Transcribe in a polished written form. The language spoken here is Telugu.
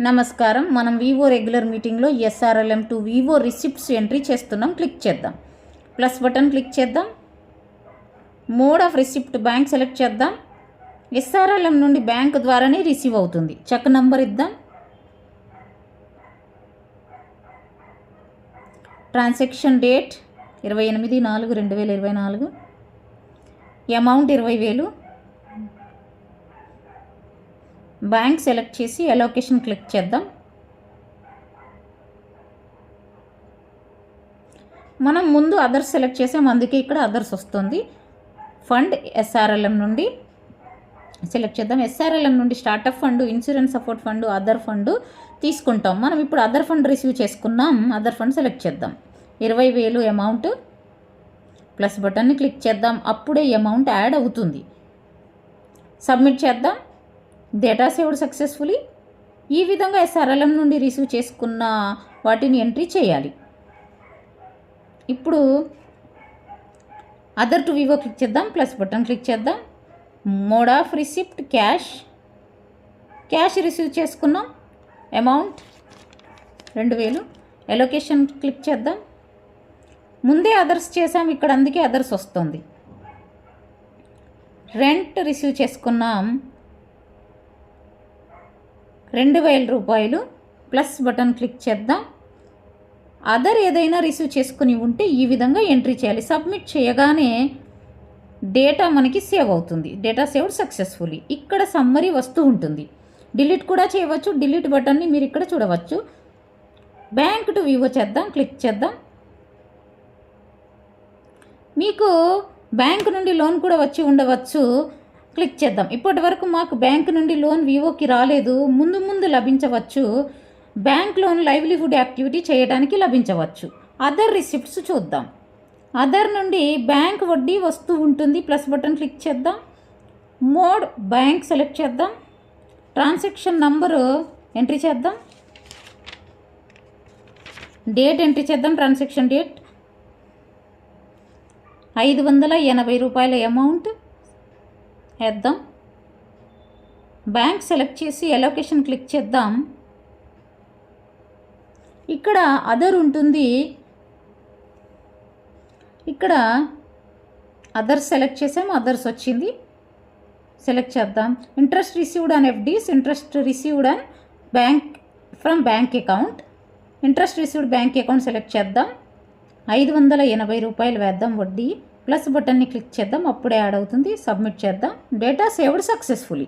నమస్కారం. మనం వివో రెగ్యులర్ మీటింగ్లో SRLM to Vivo receipts entry చేస్తున్నాం. క్లిక్ చేద్దాం. ప్లస్ బటన్ క్లిక్ చేద్దాం. Mode of receipt bank select చేద్దాం. ఎస్ఆర్ఎల్ఎం నుండి బ్యాంక్ ద్వారానే రిసీవ్ అవుతుంది. చెక్ నంబర్ ఇద్దాం. Transaction date 28/4/2024. Amount 20,000. Bank select చేసి అలోకేషన్ క్లిక్ చేద్దాం. మనం ముందు అదర్స్ సెలెక్ట్ చేసాం, అందుకే ఇక్కడ అదర్స్ వస్తుంది. ఫండ్ ఎస్ఆర్ఎల్ఎం నుండి సెలెక్ట్ చేద్దాం. ఎస్ఆర్ఎల్ఎం నుండి startup fund, insurance support fund, other fund తీసుకుంటాం. మనం ఇప్పుడు అదర్ ఫండ్ రిసీవ్ చేసుకున్నాం. అదర్ ఫండ్ సెలెక్ట్ చేద్దాం. 20,000 అమౌంట్. ప్లస్ బటన్ని క్లిక్ చేద్దాం. అప్పుడే అమౌంట్ యాడ్ అవుతుంది. సబ్మిట్ చేద్దాం. Data saved successfully. ఈ విధంగా ఎస్ఆర్ఎల్ఎం నుండి రిసీవ్ చేసుకున్న వాటిని ఎంట్రీ చేయాలి. ఇప్పుడు అదర్ టు వివో క్లిక్ చేద్దాం. ప్లస్ బటన్ క్లిక్ చేద్దాం. Mode of receipt cash receive చేసుకున్నాం. అమౌంట్ 2,000. అలొకేషన్ క్లిక్ చేద్దాం. ముందే అదర్స్ చేసాం ఇక్కడ, అందుకే అదర్స్ వస్తుంది. రెంట్ రిసీవ్ చేసుకున్నాం 2,000 రూపాయలు. ప్లస్ బటన్ క్లిక్ చేద్దాం. అదర్ ఏదైనా రిసీవ్ చేసుకుని ఉంటే ఈ విధంగా ఎంట్రీ చేయాలి. సబ్మిట్ చేయగానే డేటా మనకి సేవ్ అవుతుంది. Data saved successfully. ఇక్కడ సమ్మరీ వస్తూ ఉంటుంది. డిలీట్ కూడా చేయవచ్చు. డిలీట్ బటన్ని మీరు ఇక్కడ చూడవచ్చు. బ్యాంక్ టు వివో చేద్దాం. క్లిక్ చేద్దాం. మీకు బ్యాంక్ నుండి లోన్ కూడా వచ్చి ఉండవచ్చు. క్లిక్ చేద్దాం. ఇప్పటి వరకు మాకు బ్యాంక్ నుండి లోన్ వివోకి రాలేదు. ముందు లభించవచ్చు. బ్యాంక్ లోన్ లైవ్లీహుడ్ యాక్టివిటీ చేయడానికి లభించవచ్చు. అదర్ రిసిప్ట్స్ చూద్దాం. అదర్ నుండి బ్యాంక్ వడ్డీ వస్తూ ఉంటుంది. ప్లస్ బటన్ క్లిక్ చేద్దాం. మోడ్ బ్యాంక్ సెలెక్ట్ చేద్దాం. ట్రాన్సాక్షన్ నంబరు ఎంట్రీ చేద్దాం. డేట్ ఎంట్రీ చేద్దాం. ట్రాన్సాక్షన్ డేట్ 580 రూపాయల అమౌంట్ వేద్దాం. బ్యాంక్ సెలెక్ట్ చేసి అలొకేషన్ క్లిక్ చేద్దాం. ఇక్కడ అదర్ ఉంటుంది. ఇక్కడ అదర్స్ సెలెక్ట్ చేసాం. అదర్స్ వచ్చింది. సెలెక్ట్ చేద్దాం. Interest received on FDs, interest received on bank from bank account. Interest received bank account select చేద్దాం. 580 రూపాయలు వేద్దాం వడ్డీ. ప్లస్ బటన్ని క్లిక్ చేద్దాం. అప్పుడే యాడ్ అవుతుంది. సబ్మిట్ చేద్దాం. Data saved successfully.